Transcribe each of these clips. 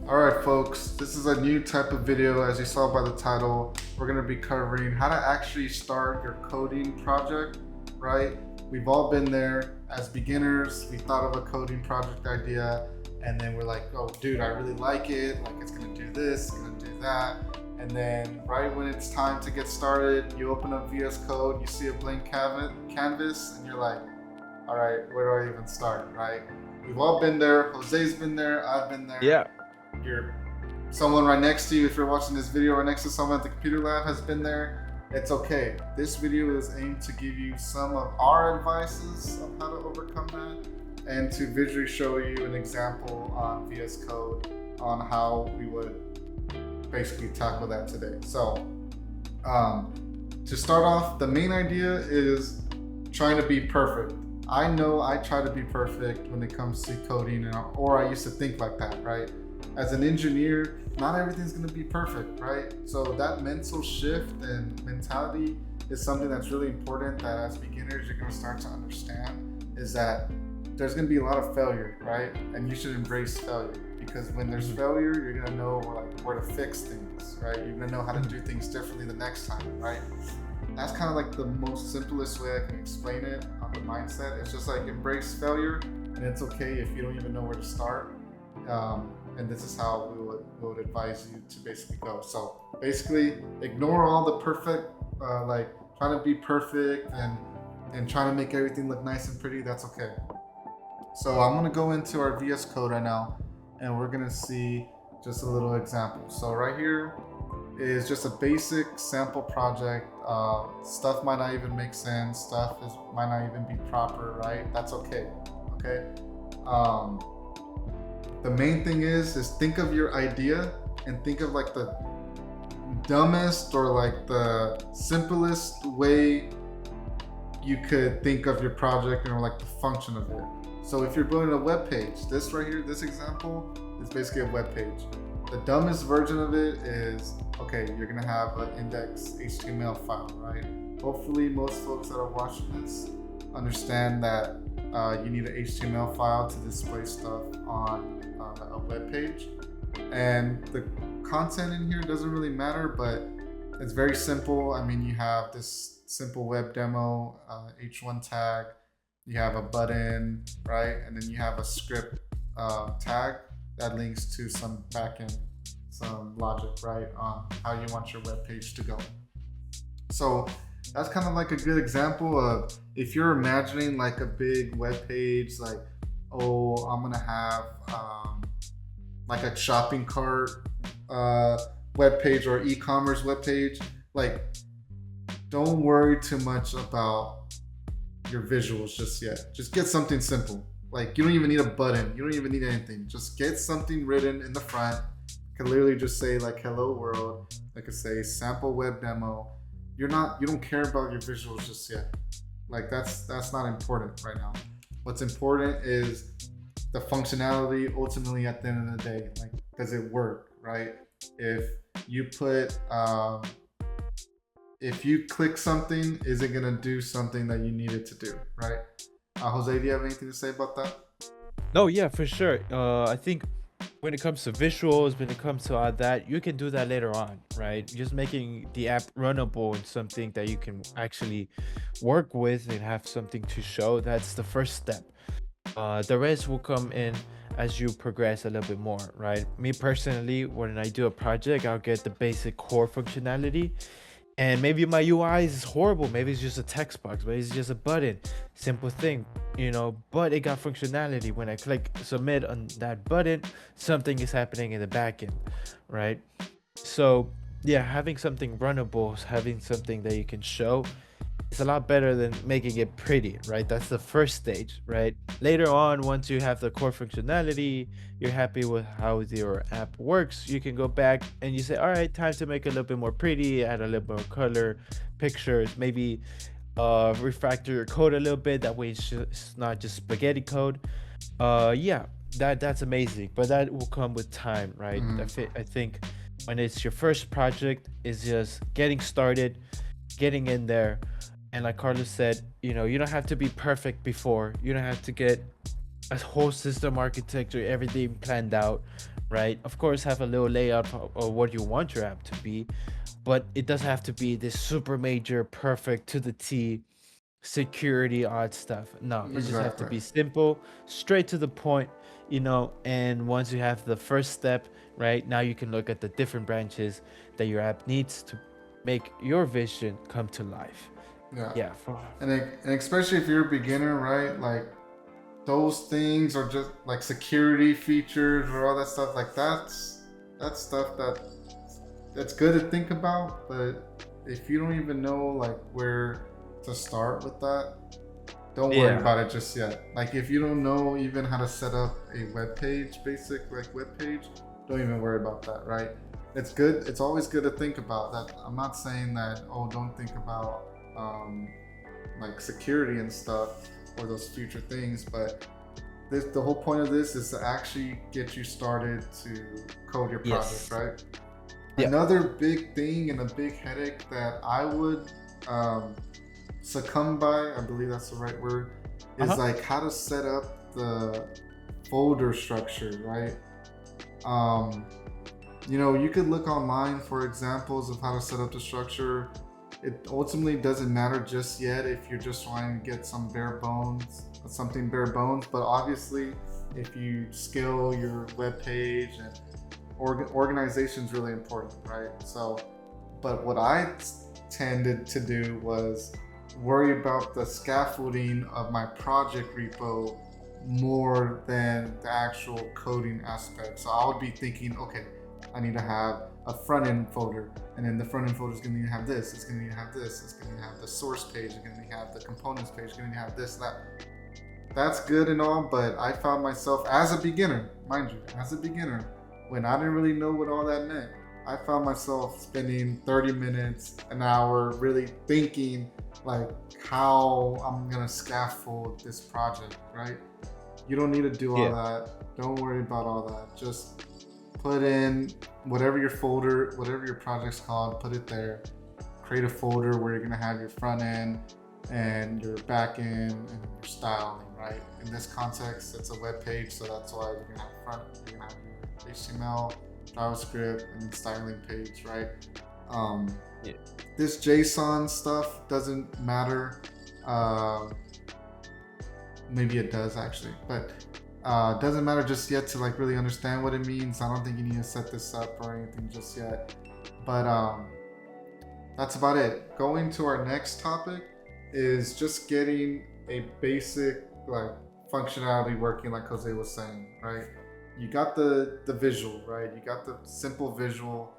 All right, folks, this is a new type of video. As you saw by the title, we're going to be covering how to actually start your coding project, right? We've all been there as beginners. We thought of a coding project idea, and then we're like, oh, dude, I really like it. Like, it's going to do this, it's going to do that. And then right when it's time to get started, you open up VS Code, you see a blank canvas, and you're like, all right, where do I even start, right? We've all been there. Jose's been there. I've been there. Yeah. You're someone right next to you, if you're watching this video right next to someone at the computer lab, has been there. It's okay. This video is aimed to give you some of our advices of how to overcome that and to visually show you an example on VS Code on how we would basically tackle that today. So to start off, the main idea is trying to be perfect. I know I try to be perfect when it comes to coding, or I used to think like that, right? As an engineer, not everything's going to be perfect, right? So that mental shift and mentality is something that's really important, that as beginners you're going to start to understand, is that there's going to be a lot of failure, right? And you should embrace failure, because when there's failure, you're going to know where to fix things, right? You're going to know how to do things differently the next time, right? That's kind of like the most simplest way I can explain it on the mindset. It's just like embrace failure, and it's okay if you don't even know where to start. And this is how we would advise you to basically go. So basically, ignore all the perfect, like trying to be perfect and trying to make everything look nice and pretty. That's okay. So I'm gonna go into our VS Code right now, and we're gonna see just a little example. So right here is just a basic sample project. Stuff might not even make sense. Might not even be proper, right? That's okay. Okay. The main thing is think of your idea and think of like the dumbest or like the simplest way you could think of your project or like the function of it. So if you're building a web page, this right here, this example is basically a web page. The dumbest version of it is, okay, you're gonna have an index HTML file, right? Hopefully most folks that are watching this understand that you need an HTML file to display stuff on a web page. And the content in here doesn't really matter, but it's very simple. I mean, you have this simple web demo, h1 tag, you have a button, right? And then you have a script tag that links to some backend, some logic, right, on how you want your web page to go. So that's kind of like a good example of if you're imagining like a big web page, like, oh, I'm gonna have like a shopping cart web page or e-commerce web page. Like, don't worry too much about your visuals just yet. Just get something simple. Like, you don't even need a button. You don't even need anything. Just get something written in the front. You can literally just say like hello world. I could say sample web demo. You don't care about your visuals just yet. Like that's not important right now. What's important is the functionality ultimately at the end of the day. Like, does it work, right? If you click something, is it gonna do something that you need it to do, right? Jose, do you have anything to say about that? No, yeah, for sure. I think when it comes to visuals, when it comes to all that, you can do that later on, right? Just making the app runnable and something that you can actually work with and have something to show. That's the first step. The rest will come in as you progress a little bit more, right? Me personally, when I do a project, I'll get the basic core functionality. And maybe my UI is horrible. Maybe it's just a text box, maybe it's just a button, simple thing, but it got functionality. When I click submit on that button, something is happening in the backend, right? So yeah, having something runnable, having something that you can show, it's a lot better than making it pretty, right? That's the first stage, right? Later on, once you have the core functionality, you're happy with how your app works, you can go back and you say, all right, time to make it a little bit more pretty, add a little more color, pictures, maybe refactor your code a little bit. That way it's not just spaghetti code. Yeah, that's amazing, but that will come with time, right? I think when it's your first project, it's just getting started, getting in there. And like Carlos said, you don't have to be perfect before. You don't have to get a whole system architecture, everything planned out, right? Of course, have a little layout of what you want your app to be, but it doesn't have to be this super major, perfect to the T security odd stuff. No, it just have to Exactly. be simple, straight to the point, and once you have the first step, right, now you can look at the different branches that your app needs to make your vision come to life. Yeah. Yeah, And especially if you're a beginner, right? Like those things are just like security features or all that stuff. Like that's stuff that's good to think about. But if you don't even know like where to start with that, don't worry yeah, about it just yet. Like if you don't know even how to set up a web page, basic like web page, don't even worry about that, right? It's good. It's always good to think about that. I'm not saying that, oh, don't think about like security and stuff or those future things, but the whole point of this is to actually get you started to code your project, yes, right? yeah, Another big thing and a big headache that I would um, succumb by, I believe that's the right word, is uh-huh, like how to set up the folder structure, right? Um, you could look online for examples of how to set up the structure. It ultimately doesn't matter just yet if you're just trying to get something bare bones. But obviously, if you scale your web page and organization is really important, right? So, but what I tended to do was worry about the scaffolding of my project repo more than the actual coding aspect. So I would be thinking, okay, I need to have a front end folder, and then the front end folder is going to need to have this. It's going to need to have this. It's going to have the source page. It's going to have the components page. It's going to have this, that. That's good and all, but I found myself as a beginner, mind you, as a beginner, when I didn't really know what all that meant. I found myself spending 30 minutes, an hour, really thinking like how I'm gonna scaffold this project, right? You don't need to do all yeah, that. Don't worry about all that. Just put in whatever your folder, whatever your project's called, put it there. Create a folder where you're gonna have your front end and your back end and your styling, right? In this context, it's a web page, so that's why you're gonna have your HTML, JavaScript, and then styling page, right? Um, yeah, this JSON stuff doesn't matter. Uh, Maybe it does actually, but doesn't matter just yet to like really understand what it means. I don't think you need to set this up or anything just yet. But that's about it. Going to our next topic is just getting a basic like functionality working, like Jose was saying, right? You got the visual, right? You got the simple visual.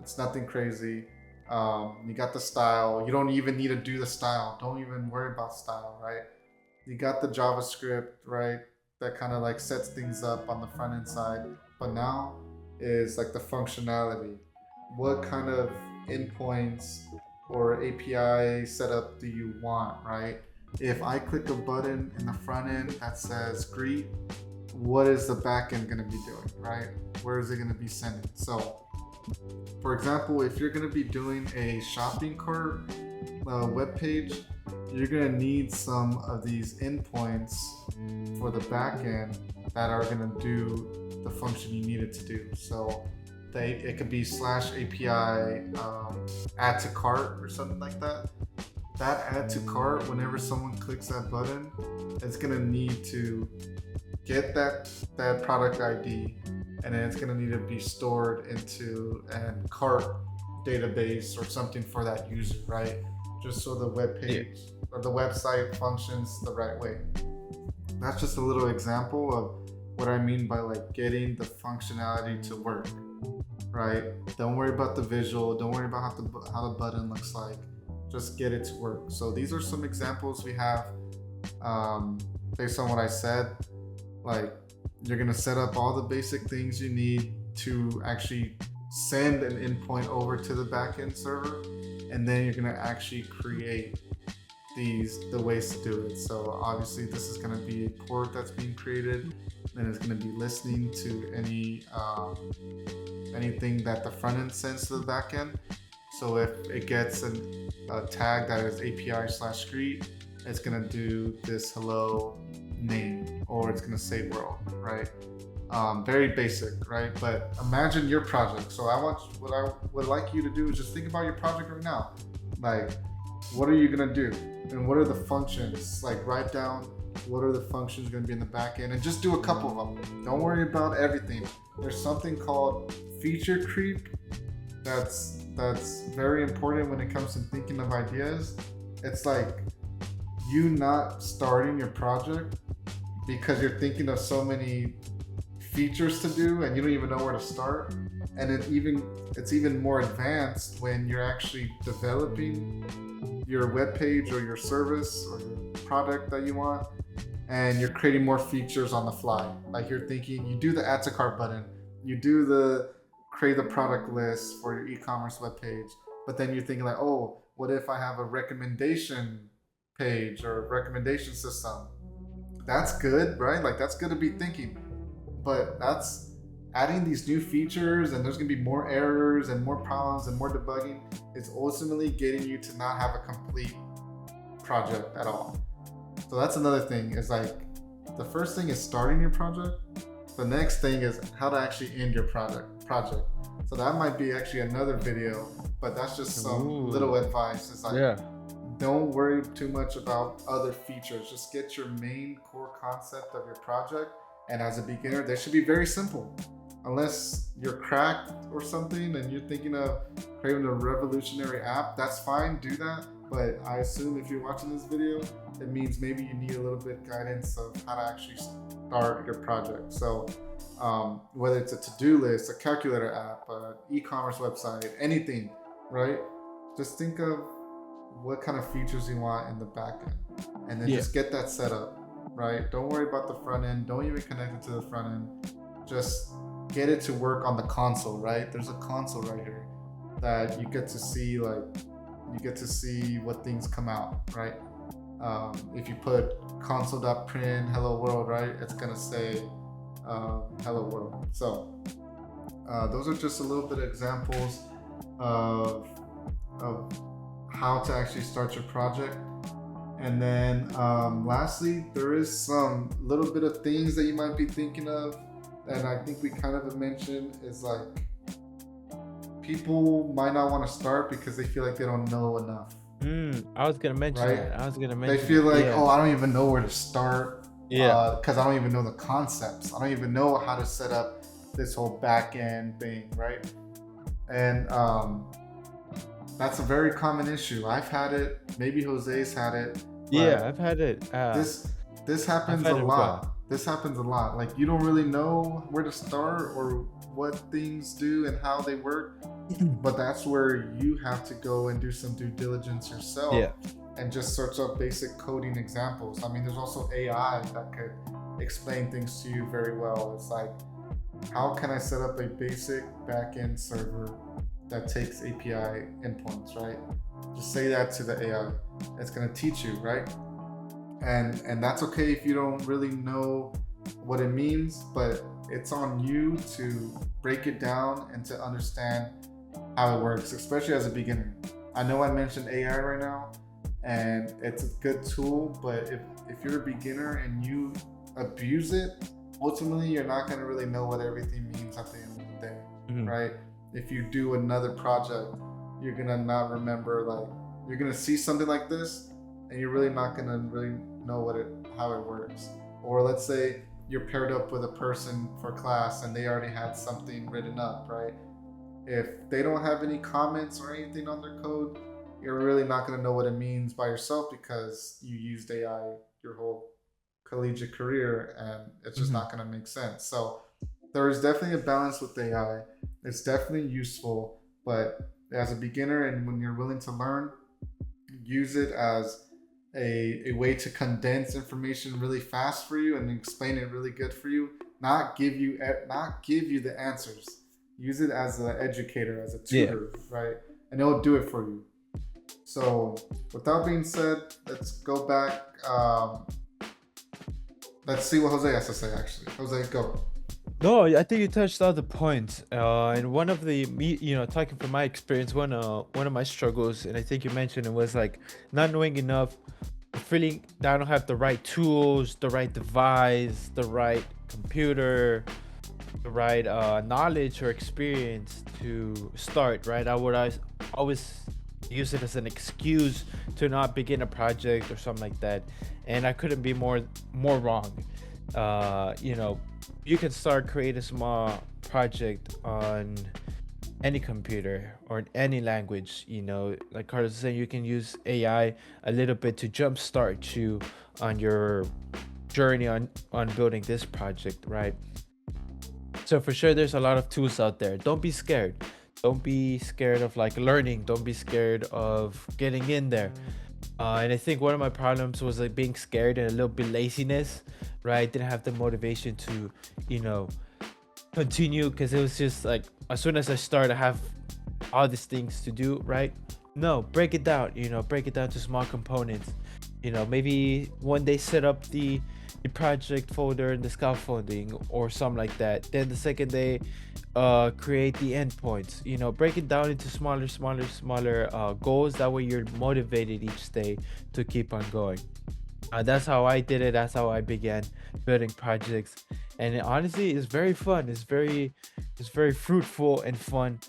It's nothing crazy. You got the style. You don't even need to do the style. Don't even worry about style, right? You got the JavaScript, right? That kind of like sets things up on the front end side. But now is like the functionality. What kind of endpoints or API setup do you want, right? If I click a button in the front end that says greet, what is the backend going to be doing, right? Where is it going to be sending? So, for example, if you're going to be doing a shopping cart web page, you're going to need some of these endpoints for the backend that are going to do the function you need it to do. So it could be slash API add to cart or something like that. That add to cart, whenever someone clicks that button, it's going to need to get that product ID, and then it's going to need to be stored into an cart database or something for that user, right? Just so the web page or the website functions the right way. That's just a little example of what I mean by like getting the functionality to work, right? Don't worry about the visual. Don't worry about how the button looks like. Just get it to work. So these are some examples we have based on what I said. Like you're gonna set up all the basic things you need to actually send an endpoint over to the backend server, and then you're gonna actually create the ways to do it. So obviously this is going to be a port that's being created, and it's going to be listening to anything that the front end sends to the back end. So if it gets a tag that is API/greet, it's going to do this hello name, or it's going to say world, right? Very basic, right? But imagine your project. So what I would like you to do is just think about your project right now. Like, what are you gonna do, and what are the functions? Like, write down what are the functions going to be in the back end, and just do a couple of them. Don't worry about everything. There's something called feature creep that's very important when it comes to thinking of ideas. It's like you not starting your project because you're thinking of so many features to do and you don't even know where to start. And it's even more advanced when you're actually developing your web page or your service or your product that you want, and you're creating more features on the fly. Like, you're thinking, you do the add to cart button, you do the create the product list for your e-commerce web page, but then you're thinking like, oh, what if I have a recommendation page or a recommendation system? That's good, right? Like, that's good to be thinking, but that's adding these new features, and there's gonna be more errors and more problems and more debugging. Is ultimately getting you to not have a complete project at all. So that's another thing, is like, the first thing is starting your project. The next thing is how to actually end your project. So that might be actually another video, but that's just some little advice. It's like, don't worry too much about other features. Just get your main core concept of your project. And as a beginner, they should be very simple. Unless you're cracked or something and you're thinking of creating a revolutionary app, that's fine, do that. But I assume if you're watching this video, it means maybe you need a little bit guidance of how to actually start your project. So whether it's a to-do list, a calculator app, an e-commerce website, anything, right? Just think of what kind of features you want in the back end, and then just get that set up, right? Don't worry about the front end. Don't even connect it to the front end. Just get it to work on the console, right? There's a console right here that you get to see, like, you get to see what things come out, right? If you put console.print hello world, right, it's gonna say hello world. So those are just a little bit of examples of how to actually start your project. And then lastly, there is some little bit of things that you might be thinking of, and I think we kind of mentioned, is like, people might not want to start because they feel like they don't know enough. I was gonna mention that. They feel like, oh, I don't even know where to start. Yeah. Because I don't even know the concepts. I don't even know how to set up this whole backend thing, right? And that's a very common issue. I've had it. Maybe Jose's had it. Yeah, I've had it. This happens a lot. This happens a lot. Like, you don't really know where to start or what things do and how they work. But that's where you have to go and do some due diligence yourself and just search up basic coding examples. I mean, there's also AI that could explain things to you very well. It's like, how can I set up a basic backend server that takes API endpoints, right? Just say that to the AI. It's going to teach you, right? And that's okay if you don't really know what it means, but it's on you to break it down and to understand how it works, especially as a beginner. I know I mentioned AI right now, and it's a good tool, but if you're a beginner and you abuse it, ultimately you're not going to really know what everything means at the end of the day, right? If you do another project, you're going to not remember, like, you're going to see something like this, and you're really not going to really know how it works. Or let's say you're paired up with a person for class and they already had something written up, right? If they don't have any comments or anything on their code, you're really not going to know what it means by yourself, because you used AI your whole collegiate career, and it's just not going to make sense. So there is definitely a balance with AI. It's definitely useful, but as a beginner and when you're willing to learn, use it as a way to condense information really fast for you and explain it really good for you. Not give you the answers. Use it as an educator, as a tutor, right? And it'll do it for you. So with that being said, let's go back. Let's see what Jose has to say, actually. Jose, go. No, I think you touched all the points. And one of the, talking from my experience, one of my struggles, and I think you mentioned it, was like not knowing enough, feeling that I don't have the right tools, the right device, the right computer, the right knowledge or experience to start, right? I would always use it as an excuse to not begin a project or something like that, and I couldn't be more wrong. You know, you can start create a small project on any computer or in any language. You know, like Carlos was saying, you can use AI a little bit to jumpstart you on your journey on building this project, right? So for sure, there's a lot of tools out there. Don't be scared. Don't be scared of like learning. Don't be scared of getting in there. And I think one of my problems was like being scared and a little bit laziness, right? Didn't have the motivation to, you know, continue because it was just like as soon as I start, I have all these things to do, right? No, break it down, you know, break it down to small components. You know, maybe one day set up the project folder and the scaffolding or something like that. Then the second day, create the endpoints. You know, break it down into smaller goals. That way you're motivated each day to keep on going. That's how I did it. That's how I began building projects, and honestly, it's very fun. It's very fruitful and fun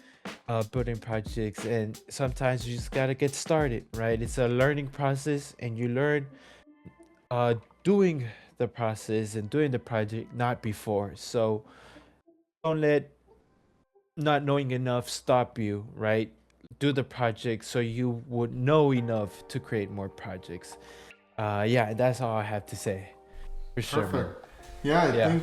building projects. And sometimes you just gotta get started, right? It's a learning process, and you learn uh, doing the process and doing the project, not before. So don't let not knowing enough stop you, right? Do the project so you would know enough to create more projects. Yeah, that's all I have to say. For sure, man. Perfect. Yeah, Yeah.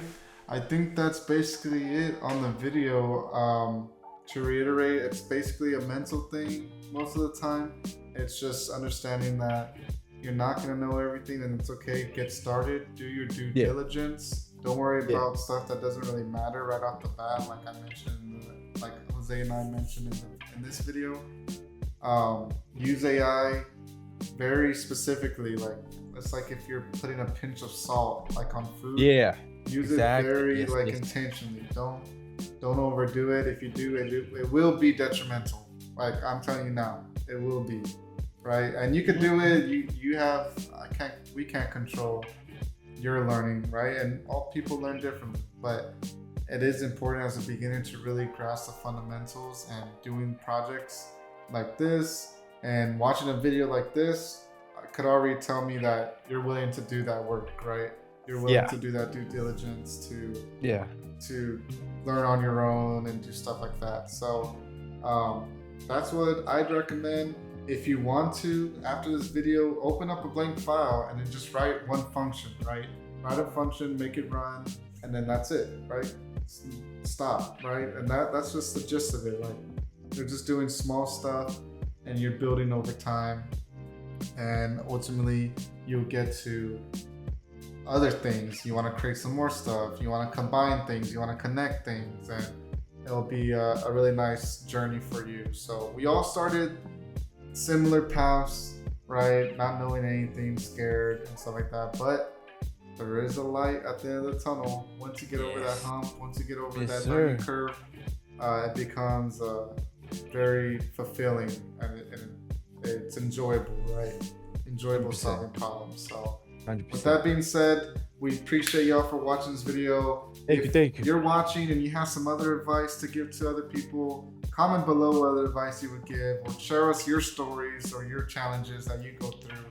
I think that's basically it on the video. To reiterate, it's basically a mental thing most of the time. It's just understanding that you're not gonna know everything, and it's okay. Get started. Do your due Yeah. diligence. Don't worry Yeah. about stuff that doesn't really matter right off the bat, like I mentioned, like Jose and I mentioned in this video. Use AI very specifically, like it's like if you're putting a pinch of salt like on food, Yeah. use it Exactly. very Yes. like Yes. intentionally. Don't overdo it. If you do it, it will be detrimental. Like I'm telling you now, it will be, right? And you can do it. You have I can't we can't control your learning, right? And all people learn differently, but it is important as a beginner to really grasp the fundamentals, and doing projects like this and watching a video like this could already tell me that you're willing to do that work, right? You're willing Yeah. to do that due diligence Yeah. to learn on your own and do stuff like that. So that's what I'd recommend. If you want to, after this video, open up a blank file and then just write one function, right? Write a function, make it run, and then that's it, right? Stop, right? And that's just the gist of it. Like you're just doing small stuff and you're building over time, and ultimately you'll get to other things. You want to create some more stuff, you want to combine things, you want to connect things, and it'll be a really nice journey for you. So we all started similar paths, right? Not knowing anything, scared and stuff like that, but there is a light at the end of the tunnel. Once you get over that Yes. hump, once you get over Yes, that sir. learning curve, it becomes very fulfilling, and it's enjoyable, right? Enjoyable 100%. solving problems. So with 100%. that being said, we appreciate y'all for watching this video. Thank you. Thank you. You're watching and you have some other advice to give to other people, comment below what other advice you would give, or share us your stories or your challenges that you go through.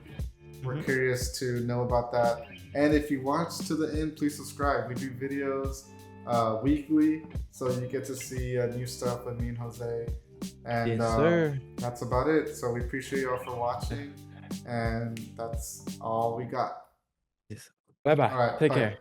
We're curious to know about that. And if you watch to the end, please subscribe. We do videos weekly, so you get to see new stuff with me and Jose. And Yes, sir. that's about it. So we appreciate y'all for watching, and that's all we got. Yes. Bye bye. All right, Take bye. care.